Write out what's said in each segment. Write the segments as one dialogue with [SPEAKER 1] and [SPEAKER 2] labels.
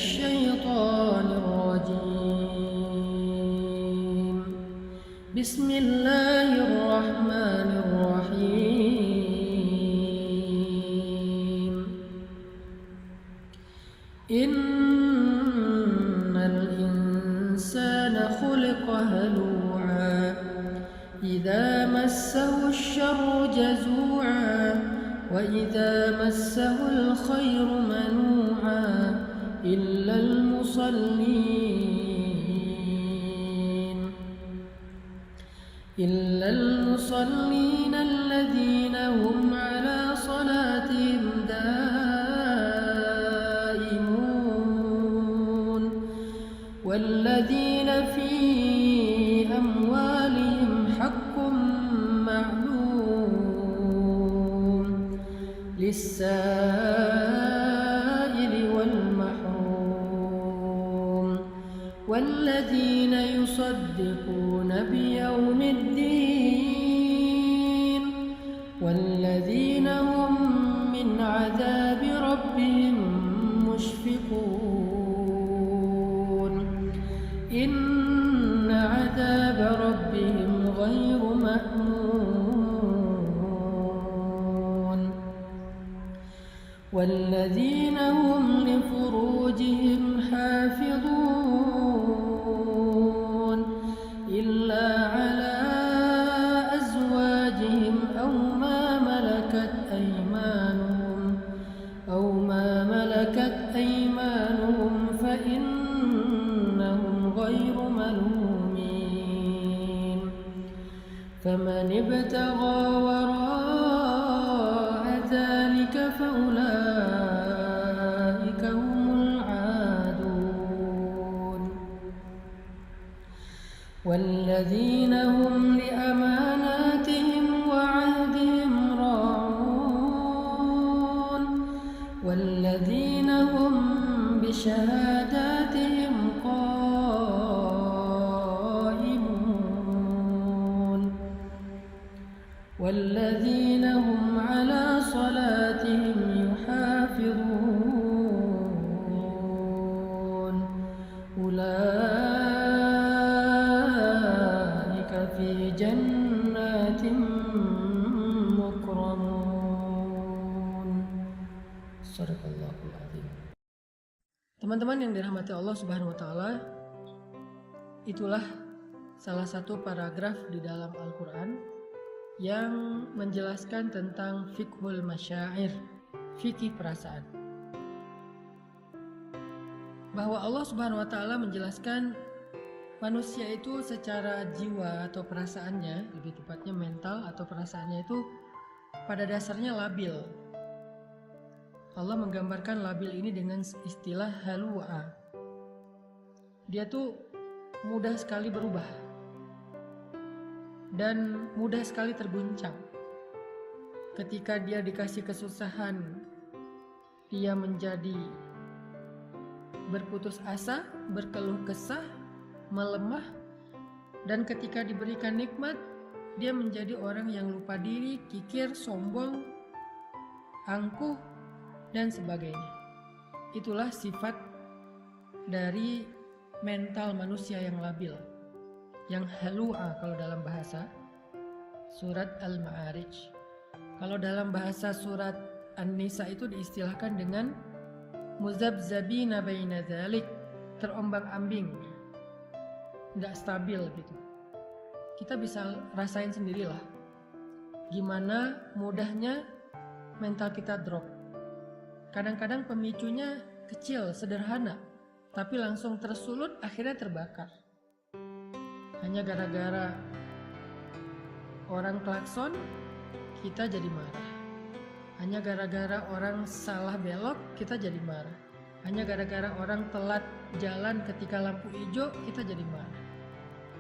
[SPEAKER 1] الشيطان الرجيم. بسم الله الرحمن الرحيم. إن الإنسان خلق هلوعا إذا مسه الشر جزوعا وإذا مسه الخير منوعا إلا المصلين الذين هم على صلاتهم دائمون والذين في أموالهم حق معلوم للسائل والمحروم والذين يصدقون بيوم الدين والذين هم من عذاب ربهم مشفقون إن عذاب ربهم غير مأمون والذين هم لفروجهم حافظون إلا على أزواجهم أو ما ملكت أيمانهم فإنهم غير ملومين فمن ابتغى وراء ذلك فأولئك هم العادون والذين هم لأماناتهم وعهدهم راعون والذين هم بشهاداتهم قائمون والذين هم على صلاتهم يحافظون أولئك في جنات مكرمون. Sadaqallahul Azim. Teman-teman yang dirahmati Allah Subhanahu wa taala, itulah salah satu paragraf di dalam Al-Qur'an yang menjelaskan tentang fiqhul masyair, fikih perasaan. Bahwa Allah Subhanahu wa taala menjelaskan manusia itu secara jiwa atau perasaannya, lebih tepatnya mental atau perasaannya itu pada dasarnya labil. Allah menggambarkan labil ini dengan istilah halua. Dia tuh mudah sekali berubah dan mudah sekali terguncang. Ketika dia dikasih kesusahan, dia menjadi berputus asa, berkeluh kesah, melemah, dan ketika diberikan nikmat, dia menjadi orang yang lupa diri, kikir, sombong, angkuh, dan sebagainya. Itulah sifat dari mental manusia yang labil, yang halua kalau dalam bahasa surat Al-Ma'arij. Kalau dalam bahasa surat An-Nisa itu diistilahkan dengan muzabzabina baina dzalik, terombang-ambing, nggak stabil gitu. Kita bisa rasain sendirilah gimana mudahnya mental kita drop. Kadang-kadang pemicunya kecil, sederhana, tapi langsung tersulut, akhirnya terbakar. Hanya gara-gara orang klakson, kita jadi marah. Hanya gara-gara orang salah belok, kita jadi marah. Hanya gara-gara orang telat jalan ketika lampu hijau, kita jadi marah.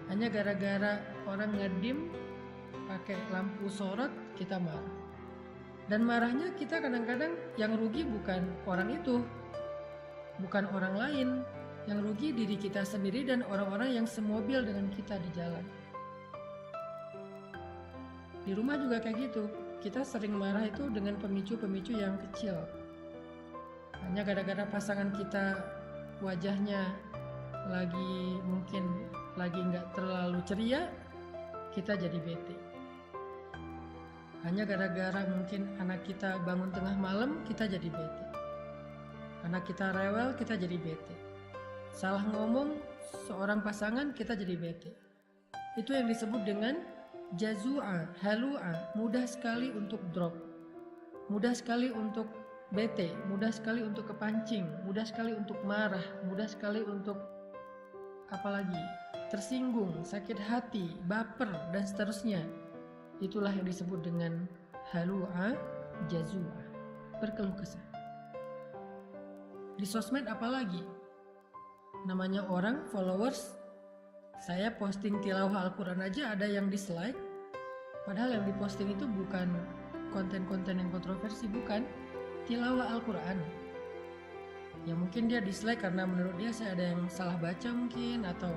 [SPEAKER 1] Hanya gara-gara orang ngedim pakai lampu sorot, kita marah. Dan marahnya kita kadang-kadang yang rugi bukan orang itu, bukan orang lain. Yang rugi diri kita sendiri dan orang-orang yang semobil dengan kita di jalan. Di rumah juga kayak gitu. Kita sering marah itu dengan pemicu-pemicu yang kecil. Hanya gara-gara pasangan kita wajahnya mungkin lagi nggak terlalu ceria, kita jadi bete. Hanya gara-gara mungkin anak kita bangun tengah malam, kita jadi bete. Anak kita rewel, kita jadi bete. Salah ngomong seorang pasangan, kita jadi bete. Itu yang disebut dengan jazua, halua, mudah sekali untuk drop, mudah sekali untuk bete, mudah sekali untuk kepancing, mudah sekali untuk marah, mudah sekali untuk apalagi tersinggung, sakit hati, baper, dan seterusnya. Itulah yang disebut dengan halua, jazua, berkeluh kesah. Di sosmed apalagi? Namanya orang, followers, saya posting tilawah Al-Quran aja ada yang dislike, padahal yang diposting itu bukan konten-konten yang kontroversi, bukan tilawah Al-Quran. Ya mungkin dia dislike karena menurut dia saya ada yang salah baca mungkin, atau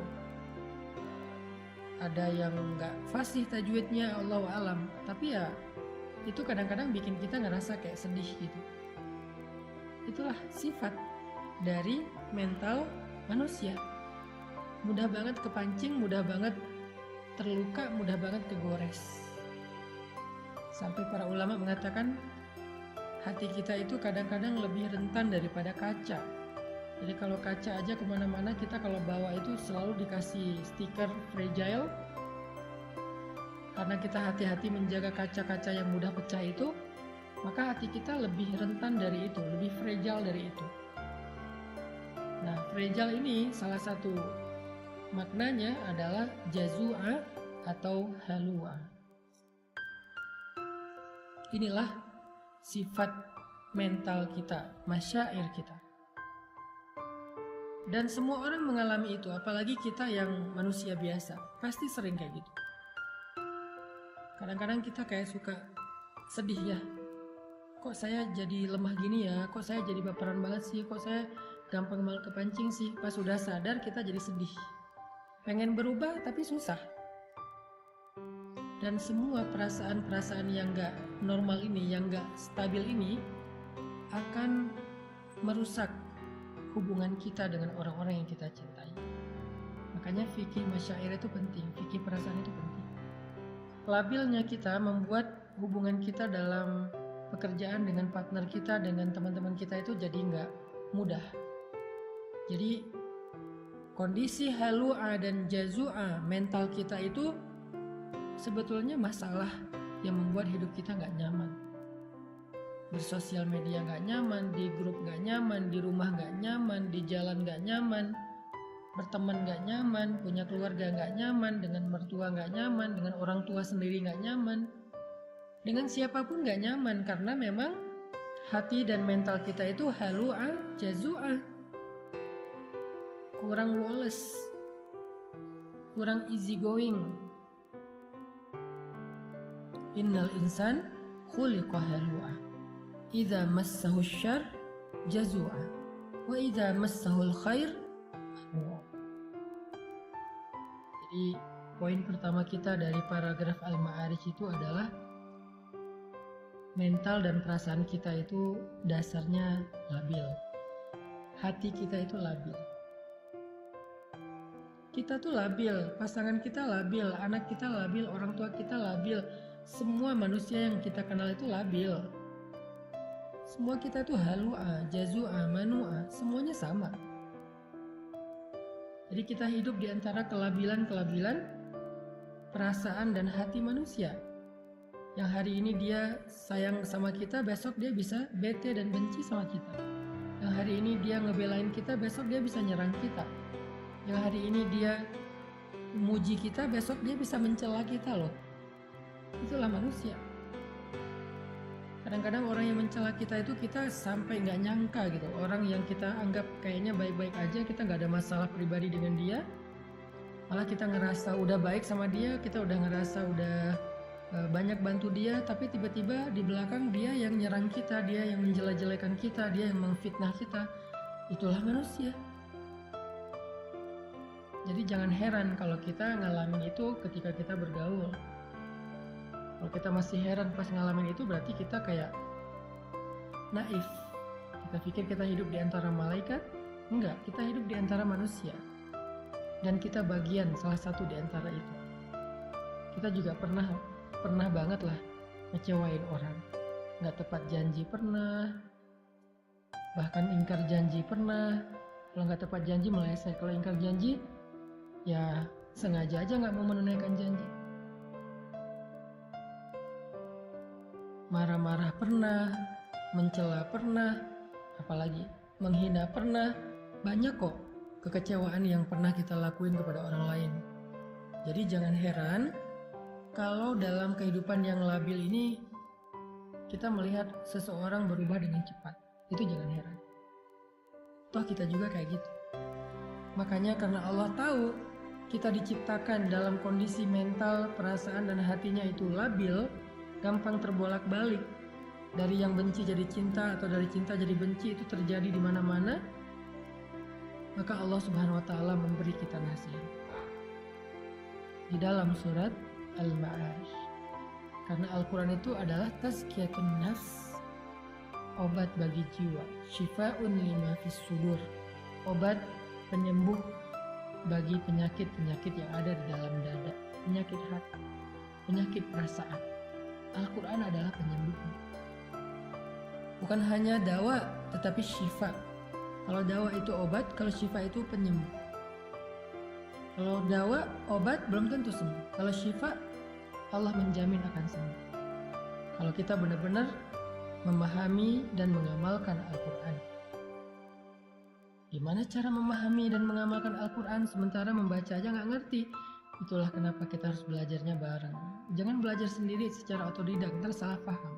[SPEAKER 1] ada yang nggak fasih tajwidnya, Allahu alam. Tapi ya itu kadang-kadang bikin kita ngerasa kayak sedih gitu. Itulah sifat dari mental manusia. Mudah banget kepancing, mudah banget terluka, mudah banget kegores. Sampai para ulama mengatakan hati kita itu kadang-kadang lebih rentan daripada kaca. Jadi kalau kaca aja kemana-mana, kita kalau bawa itu selalu dikasih stiker fragile. Karena kita hati-hati menjaga kaca-kaca yang mudah pecah itu, maka hati kita lebih rentan dari itu, lebih fragile dari itu. Nah, fragile ini salah satu maknanya adalah jazua atau halua. Inilah sifat mental kita, masyair kita. Dan semua orang mengalami itu, apalagi kita yang manusia biasa, pasti sering kayak gitu. Kadang-kadang kita kayak suka sedih ya, kok saya jadi lemah gini ya, kok saya jadi baperan banget sih, kok saya gampang malah kepancing sih. Pas sudah sadar kita jadi sedih, pengen berubah tapi susah. Dan semua perasaan-perasaan yang gak normal ini, yang gak stabil ini akan merusak hubungan kita dengan orang-orang yang kita cintai. Makanya fikih masyair itu penting, fikih perasaan itu penting. Labilnya kita membuat hubungan kita dalam pekerjaan dengan partner kita, dengan teman-teman kita itu jadi nggak mudah. Jadi kondisi halua dan jazua mental kita itu sebetulnya masalah yang membuat hidup kita nggak nyaman. Bersosial media nggak nyaman, di grup nggak nyaman, di rumah nggak nyaman, di jalan nggak nyaman, berteman nggak nyaman, punya keluarga nggak nyaman, dengan mertua nggak nyaman, dengan orang tua sendiri nggak nyaman, dengan siapapun nggak nyaman, karena memang hati dan mental kita itu halua, jazua, kurang woles, kurang easy going. Innal insan khuliqa halua, idza massahu syarr jazua, wa idza massahu khair manua. Jadi poin pertama kita dari paragraf Al-Ma'arij itu adalah mental dan perasaan kita itu dasarnya labil. Hati kita itu labil. Kita tuh labil, pasangan kita labil, anak kita labil, orang tua kita labil. Semua manusia yang kita kenal itu labil. Semua kita itu halua, jazua, manua, semuanya sama. Jadi kita hidup di antara kelabilan-kelabilan perasaan dan hati manusia. Yang hari ini dia sayang sama kita, besok dia bisa bete dan benci sama kita. Yang hari ini dia ngebelain kita, besok dia bisa nyerang kita. Yang hari ini dia muji kita, besok dia bisa mencela kita loh. Itulah manusia. Kadang-kadang orang yang mencela kita itu kita sampai nggak nyangka gitu. Orang yang kita anggap kayaknya baik-baik aja, kita nggak ada masalah pribadi dengan dia, malah kita ngerasa udah baik sama dia, kita udah ngerasa udah banyak bantu dia, tapi tiba-tiba di belakang dia yang nyerang kita, dia yang menjelek-jelekan kita, dia yang memfitnah kita. Itulah manusia. Jadi jangan heran kalau kita ngalamin itu ketika kita bergaul. Kalau kita masih heran pas ngalamin itu, berarti kita kayak naif. Kita pikir kita hidup di antara malaikat, Enggak, kita hidup di antara manusia. Dan kita bagian salah satu di antara itu. Kita juga pernah banget lah ngecewain orang. Nggak tepat janji pernah, bahkan ingkar janji pernah. Kalau nggak tepat janji meleset, kalau ingkar janji ya sengaja aja nggak mau menunaikan janji. Marah-marah pernah, mencela pernah, apalagi menghina pernah. Banyak kok kekecewaan yang pernah kita lakuin kepada orang lain. Jadi jangan heran kalau dalam kehidupan yang labil ini kita melihat seseorang berubah dengan cepat. Itu jangan heran. Toh kita juga kayak gitu. Makanya karena Allah tahu kita diciptakan dalam kondisi mental, perasaan dan hatinya itu labil, gampang terbolak-balik. Dari yang benci jadi cinta atau dari cinta jadi benci itu terjadi di mana-mana. Maka Allah Subhanahu wa taala memberi kita nasihat. Di dalam surat Al-Ma'arij. Karena Al-Qur'an itu adalah tazkiyatun nafs, obat bagi jiwa, syifa'un lima fis sudur, obat penyembuh bagi penyakit-penyakit yang ada di dalam dada, penyakit hati, penyakit perasaan. Al-Quran adalah penyembuhnya. Bukan hanya dawa, tetapi syifa. Kalau dawa itu obat, kalau syifa itu penyembuh. Kalau dawa, obat belum tentu sembuh. Kalau syifa, Allah menjamin akan sembuh. Kalau kita benar-benar memahami dan mengamalkan Al-Quran. Gimana cara memahami dan mengamalkan Al-Quran sementara membaca aja nggak ngerti? Itulah kenapa kita harus belajarnya bareng. Jangan belajar sendiri secara otodidak, ntar salah paham.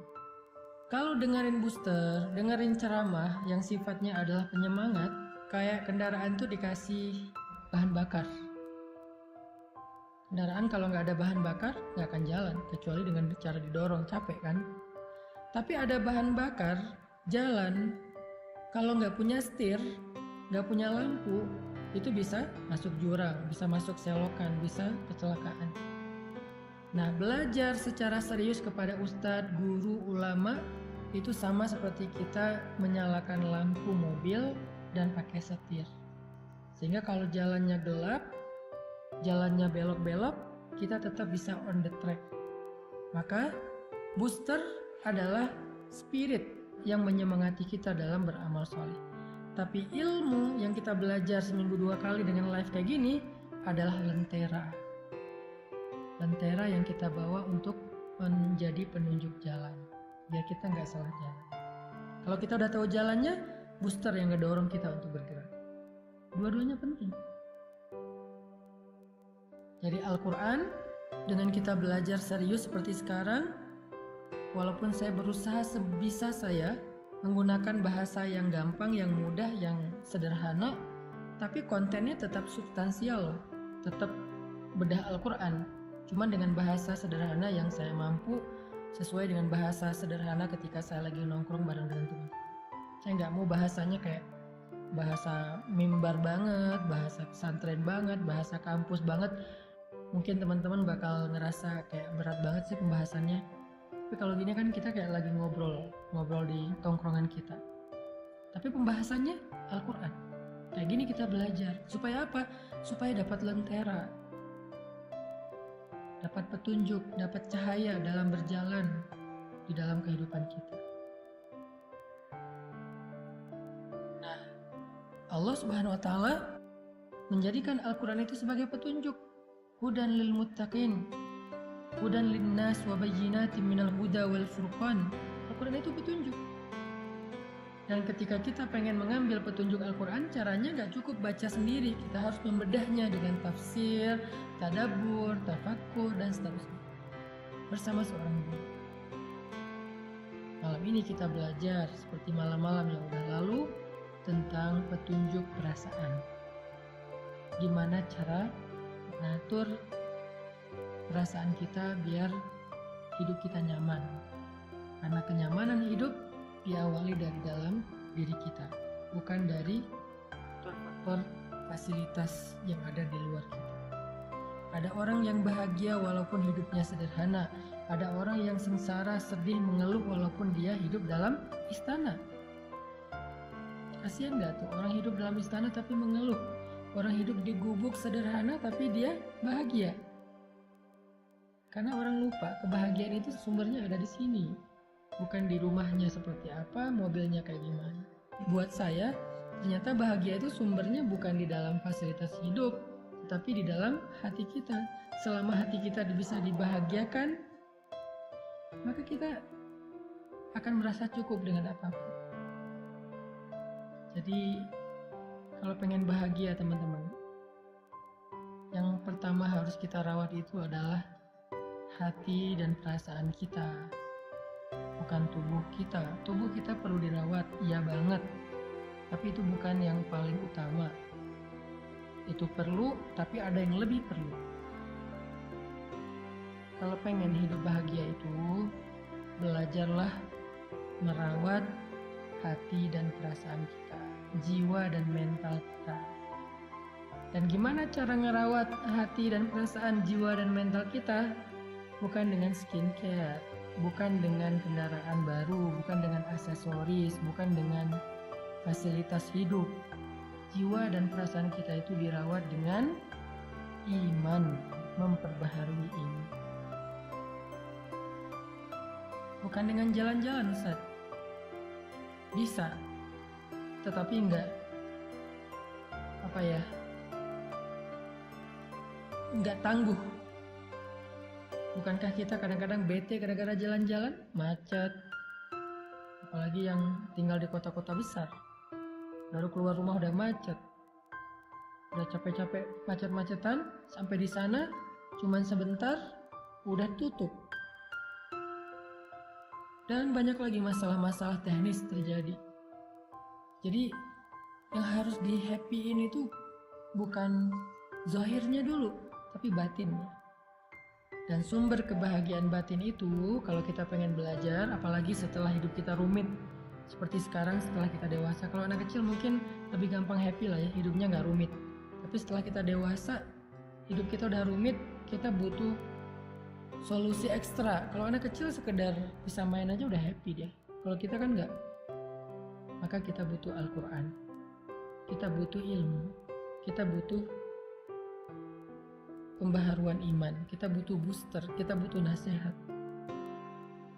[SPEAKER 1] Kalau dengerin booster, dengerin ceramah yang sifatnya adalah penyemangat, kayak kendaraan tuh dikasih bahan bakar. Kendaraan kalau nggak ada bahan bakar nggak akan jalan, kecuali dengan cara didorong, capek kan? Tapi ada bahan bakar, jalan. Kalau nggak punya setir, nggak punya lampu, itu bisa masuk jurang, bisa masuk selokan, bisa kecelakaan. Nah, belajar secara serius kepada ustadz, guru, ulama itu sama seperti kita menyalakan lampu mobil dan pakai setir. Sehingga kalau jalannya gelap, jalannya belok-belok, kita tetap bisa on the track. Maka booster adalah spirit yang menyemangati kita dalam beramal soleh. Tapi ilmu yang kita belajar seminggu 2 kali dengan live kayak gini adalah lentera. Lentera yang kita bawa untuk menjadi penunjuk jalan, biar kita nggak salah jalan. Kalau kita udah tahu jalannya, booster yang ngedorong kita untuk bergerak. Dua-duanya penting. Jadi Al-Quran, dengan kita belajar serius seperti sekarang, walaupun saya berusaha sebisa saya menggunakan bahasa yang gampang, yang mudah, yang sederhana, tapi kontennya tetap substansial, tetap bedah Al-Quran. Cuman dengan bahasa sederhana yang saya mampu, sesuai dengan bahasa sederhana ketika saya lagi nongkrong bareng dengan teman. Saya nggak mau bahasanya kayak bahasa mimbar banget, bahasa pesantren banget, bahasa kampus banget. Mungkin teman-teman bakal ngerasa kayak berat banget sih pembahasannya. Tapi kalau gini kan kita kayak lagi ngobrol di tongkrongan kita. Tapi pembahasannya Al-Quran. Kayak gini kita belajar. Supaya apa? Supaya dapat lentera. Dapat petunjuk, dapat cahaya dalam berjalan di dalam kehidupan kita. Nah, Allah Subhanahu wa taala menjadikan Al-Quran itu sebagai petunjuk. Hudan lil muttaqin, hudan linnas wa bayyinatin minal huda wal furqan. Al-Quran itu petunjuk. Dan ketika kita pengen mengambil petunjuk Al-Quran, caranya gak cukup baca sendiri. Kita harus membedahnya dengan tafsir, tadabbur, tafakkur, dan seterusnya. Bersama seorang guru. Malam ini kita belajar seperti malam-malam yang udah lalu tentang petunjuk perasaan. Gimana cara mengatur perasaan kita biar hidup kita nyaman. Karena kenyamanan hidup diawali dari dalam diri kita, bukan dari faktor fasilitas yang ada di luar kita. Ada orang yang bahagia walaupun hidupnya sederhana. Ada orang yang sengsara, sedih, mengeluh walaupun dia hidup dalam istana. Kasihan nggak tuh orang hidup dalam istana tapi mengeluh. Orang hidup di gubuk sederhana tapi dia bahagia. Karena orang lupa kebahagiaan itu sumbernya ada di sini. Bukan di rumahnya seperti apa, mobilnya kayak gimana. Buat saya, ternyata bahagia itu sumbernya bukan di dalam fasilitas hidup, tetapi di dalam hati kita. Selama hati kita bisa dibahagiakan, maka kita akan merasa cukup dengan apapun. Jadi, kalau pengen bahagia teman-teman, yang pertama harus kita rawat itu adalah hati dan perasaan kita, bukan tubuh kita. Tubuh kita perlu dirawat, iya banget, tapi itu bukan yang paling utama. Itu perlu, tapi ada yang lebih perlu. Kalau pengen hidup bahagia itu, belajarlah merawat hati dan perasaan kita, jiwa dan mental kita. Dan gimana cara ngerawat hati dan perasaan, jiwa dan mental kita? Bukan dengan skincare, bukan dengan kendaraan baru, bukan dengan aksesoris, bukan dengan fasilitas hidup. Jiwa dan perasaan kita itu dirawat dengan iman, memperbaharui ini. Bukan dengan jalan-jalan, Ustaz. Bisa, tetapi enggak tangguh. Bukankah kita kadang-kadang bete gara-gara jalan-jalan, macet, apalagi yang tinggal di kota-kota besar, baru keluar rumah udah macet, udah capek-capek macet-macetan, sampai di sana cuman sebentar udah tutup, dan banyak lagi masalah-masalah teknis terjadi. Jadi yang harus di happyin itu bukan zahirnya dulu, tapi batinnya. Dan sumber kebahagiaan batin itu, kalau kita pengen belajar, apalagi setelah hidup kita rumit seperti sekarang, setelah kita dewasa. Kalau anak kecil mungkin lebih gampang happy lah ya, hidupnya nggak rumit. Tapi setelah kita dewasa, hidup kita udah rumit, kita butuh solusi ekstra. Kalau anak kecil sekedar bisa main aja udah happy dia. Kalau kita kan nggak. Maka kita butuh Al-Quran, kita butuh ilmu, kita butuh pembaharuan iman, kita butuh booster, kita butuh nasihat,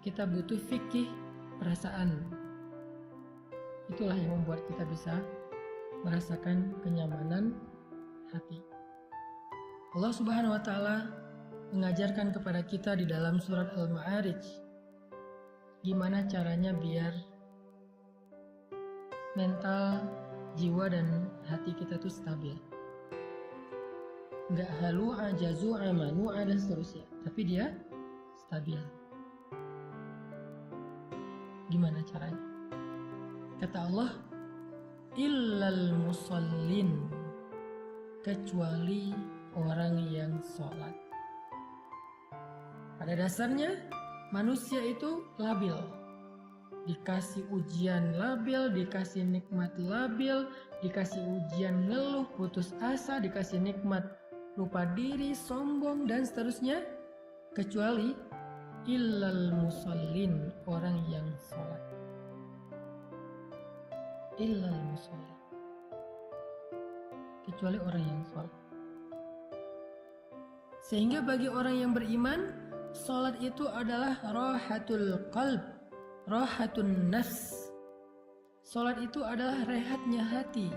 [SPEAKER 1] kita butuh fikih perasaan. Itulah yang membuat kita bisa merasakan kenyamanan hati. Allah Subhanahu wa Ta'ala mengajarkan kepada kita di dalam surat Al-Ma'arij gimana caranya biar mental, jiwa dan hati kita tuh stabil. Nggak halu, ajazu, amanu, dan seterusnya, tapi dia stabil. Gimana caranya? Kata Allah, illal musallin, kecuali orang yang sholat. Pada dasarnya manusia itu labil, dikasih ujian labil, dikasih nikmat labil, dikasih ujian ngeluh, putus asa, dikasih nikmat lupa diri, sombong, dan seterusnya, kecuali illal musallin, orang yang sholat. Illal musallin, kecuali orang yang sholat. Sehingga bagi orang yang beriman, sholat itu adalah rahatul qalb, rahatun nafs. Sholat itu adalah rehatnya hati,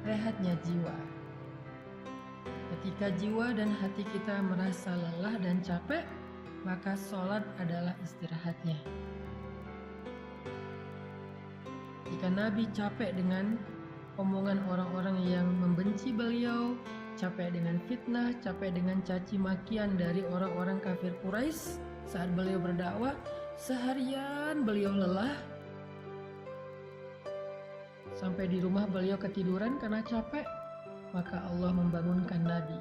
[SPEAKER 1] rehatnya jiwa. Ketika jiwa dan hati kita merasa lelah dan capek, maka sholat adalah istirahatnya. Jika Nabi capek dengan omongan orang-orang yang membenci beliau, capek dengan fitnah, capek dengan caci makian dari orang-orang kafir Quraisy saat beliau berdakwah, seharian beliau lelah, sampai di rumah beliau ketiduran karena capek, maka Allah membangunkan Nabi.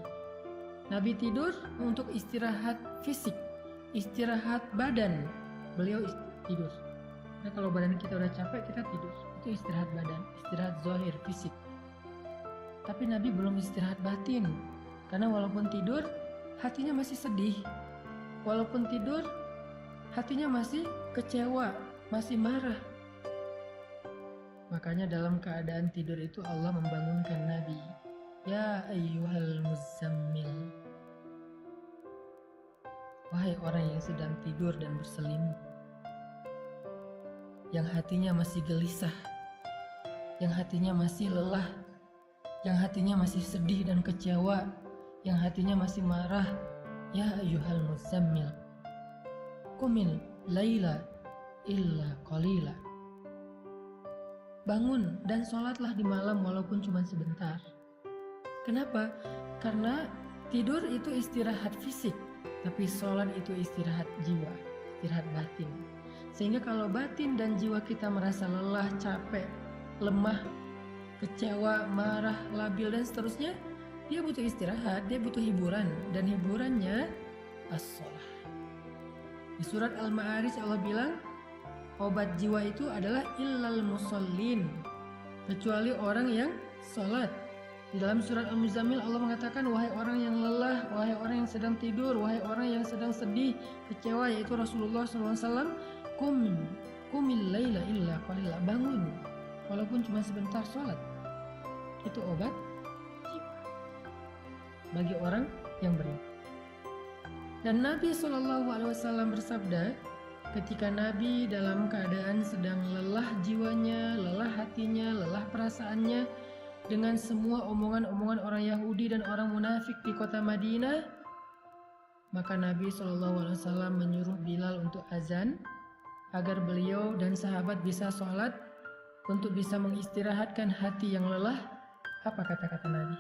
[SPEAKER 1] Nabi tidur untuk istirahat fisik, istirahat badan. Beliau tidur. Nah, kalau badan kita udah capek, kita tidur. Itu istirahat badan, istirahat zahir fisik. Tapi Nabi belum istirahat batin. Karena walaupun tidur, hatinya masih sedih. Walaupun tidur, hatinya masih kecewa, masih marah. Makanya dalam keadaan tidur itu Allah membangunkan Nabi. Ya ayyuhal muzammil. Wahai orang yang sedang tidur dan berselimut, yang hatinya masih gelisah, yang hatinya masih lelah, yang hatinya masih sedih dan kecewa, yang hatinya masih marah. Ya ayyuhal muzammil, qumil laila illa qalila. Bangun dan sholatlah di malam walaupun cuma sebentar. Kenapa? Karena tidur itu istirahat fisik, tapi sholat itu istirahat jiwa, istirahat batin. Sehingga kalau batin dan jiwa kita merasa lelah, capek, lemah, kecewa, marah, labil dan seterusnya, dia butuh istirahat, dia butuh hiburan, dan hiburannya as-sholah. Di surat Al-Ma'arij Allah bilang, obat jiwa itu adalah illal musallin, kecuali orang yang sholat. Di dalam surat Al-Muzammil Allah mengatakan, wahai orang yang lelah, wahai orang yang sedang tidur, wahai orang yang sedang sedih, kecewa, yaitu Rasulullah SAW, kumil laila illa qalila, bangun walaupun cuma sebentar, sholat. Itu obat jiwa bagi orang yang beriman. Dan Nabi SAW bersabda, ketika Nabi dalam keadaan sedang lelah jiwanya, lelah hatinya, lelah perasaannya dengan semua omongan-omongan orang Yahudi dan orang munafik di kota Madinah, maka Nabi SAW menyuruh Bilal untuk azan agar beliau dan sahabat bisa sholat untuk bisa mengistirahatkan hati yang lelah. Apa kata-kata Nabi?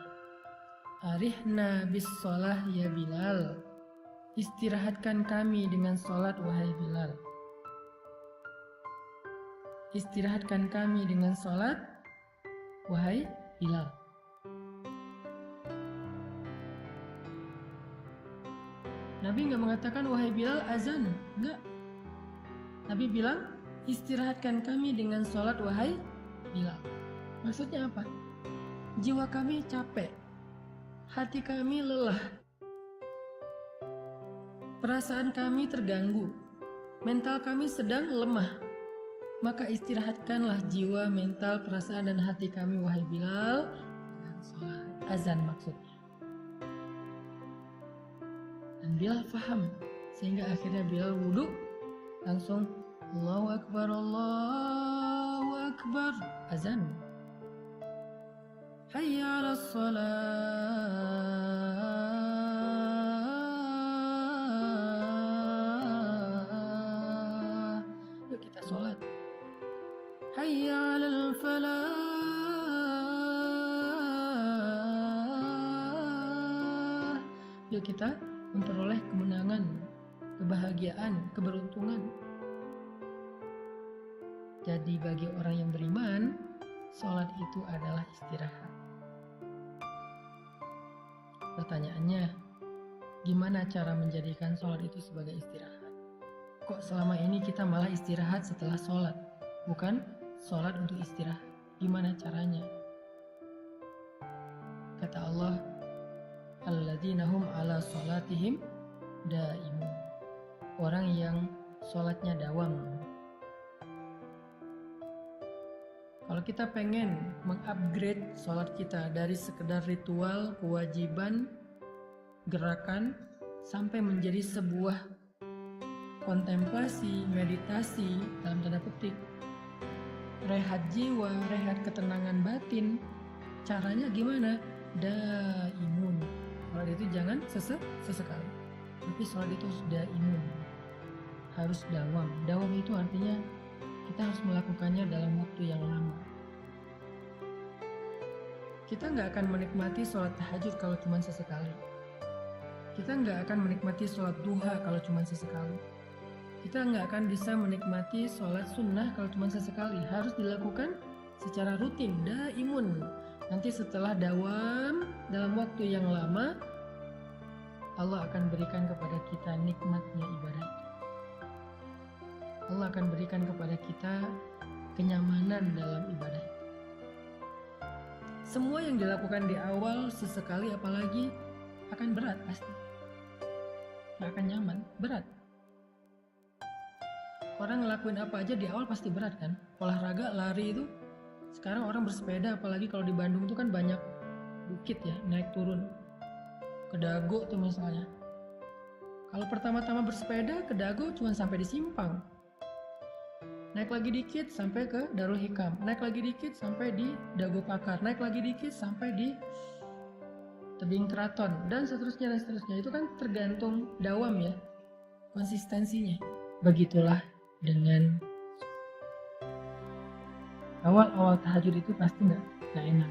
[SPEAKER 1] Arihna bis sholah ya Bilal, istirahatkan kami dengan sholat wahai Bilal. Istirahatkan kami dengan sholat wahai Bilal. Nabi nggak mengatakan wahai Bilal azan, enggak. Nabi bilang istirahatkan kami dengan sholat wahai Bilal. Maksudnya apa? Jiwa kami capek, hati kami lelah, perasaan kami terganggu, mental kami sedang lemah. Maka istirahatkanlah jiwa, mental, perasaan, dan hati kami wahai Bilal dengan sholat azan maksudnya. Dan Bilal faham, sehingga akhirnya Bilal wudhu, langsung Allahu Akbar, Allahu Akbar, azan. Hayya 'alas shalah. Yuk kita sholat. Hayya 'alal falah. Yuk kita memperoleh kemenangan, kebahagiaan, keberuntungan. Jadi bagi orang yang beriman, sholat itu adalah istirahat. Pertanyaannya, gimana cara menjadikan sholat itu sebagai istirahat? Kok selama ini kita malah istirahat setelah sholat, bukan sholat untuk istirahat? Gimana caranya? Kata Allah, alladzina hum ala sholatihim daimun, orang yang sholatnya dawam. Kalau kita pengen mengupgrade sholat kita dari sekedar ritual, kewajiban, gerakan, sampai menjadi sebuah kontemplasi, meditasi, dalam tanda petik, rehat jiwa, rehat ketenangan batin, caranya gimana? Daimun. Sholat itu jangan sesekali, tapi sholat itu harus daimun, harus dawam. Dawam itu artinya kita harus melakukannya dalam waktu yang lama. Kita nggak akan menikmati sholat tahajud kalau cuma sesekali. Kita nggak akan menikmati sholat duha kalau cuma sesekali. Kita nggak akan bisa menikmati sholat sunnah kalau cuma sesekali. Harus dilakukan secara rutin, daimun. Nanti setelah dawam dalam waktu yang lama, Allah akan berikan kepada kita nikmatnya ibadah itu. Allah akan berikan kepada kita kenyamanan dalam ibadah itu. Semua yang dilakukan di awal sesekali apalagi akan berat pasti. Gak akan nyaman, berat. Orang ngelakuin apa aja di awal pasti berat kan? Olahraga, lari itu Sekarang orang bersepeda, apalagi kalau di Bandung tuh kan banyak bukit ya, naik turun ke Dago tuh misalnya. Kalau pertama-tama bersepeda ke Dago cuma sampai di Simpang. Naik lagi dikit sampai ke Darul Hikam. Naik lagi dikit sampai di Dago Pakar. Naik lagi dikit sampai di Tebing Keraton. Dan seterusnya dan seterusnya. Itu kan tergantung dawam ya, konsistensinya. Begitulah dengan awal-awal tahajud itu pasti nggak enak.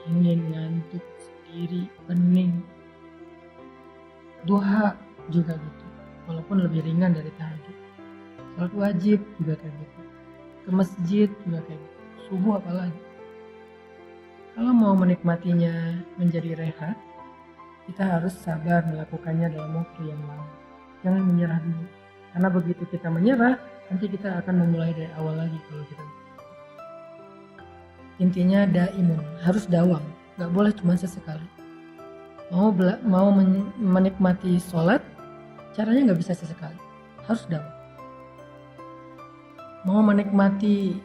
[SPEAKER 1] Ingin ngantuk sendiri, pening. Duha juga gitu, walaupun lebih ringan dari tahajud. Salat wajib juga kayak gitu, ke masjid juga kayak gitu, subuh apalagi. Kalau mau menikmatinya menjadi rehat, kita harus sabar melakukannya dalam waktu yang lama. Jangan menyerah dulu, karena begitu kita menyerah, nanti kita akan memulai dari awal lagi. Kalau kita intinya daimun, harus dawam, nggak boleh cuma sesekali. Mau menikmati sholat, caranya nggak bisa sesekali, harus dawam. Mau menikmati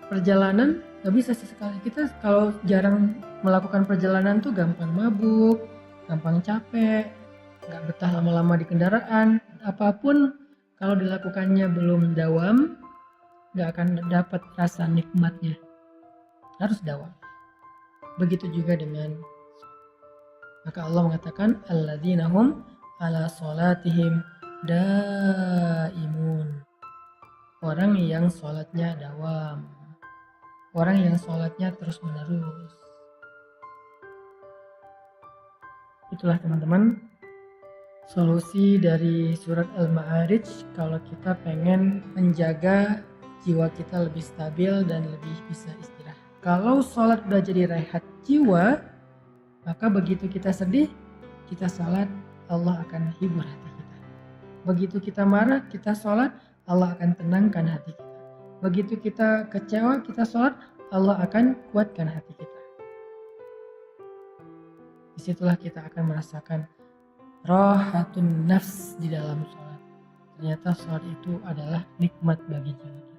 [SPEAKER 1] perjalanan, nggak bisa sesekali. Kita kalau jarang melakukan perjalanan tuh gampang mabuk, gampang capek, nggak betah lama-lama di kendaraan. Apapun kalau dilakukannya belum dawam, nggak akan dapat rasa nikmatnya. Harus dawam. Begitu juga dengan, maka Allah mengatakan alladzina hum ala sholatihim daimun. Orang yang sholatnya dawam, orang yang sholatnya terus menerus. Itulah teman-teman solusi dari surat Al-Ma'arij kalau kita pengen menjaga jiwa kita lebih stabil dan lebih bisa istirahat. Kalau sholat udah jadi rehat jiwa, maka begitu kita sedih, kita sholat, Allah akan hibur hati kita. Begitu kita marah, kita sholat, Allah akan tenangkan hati kita. Begitu kita kecewa, kita sholat, Allah akan kuatkan hati kita. Disitulah kita akan merasakan rahatun nafs di dalam sholat. Ternyata sholat itu adalah nikmat bagi jiwa kita.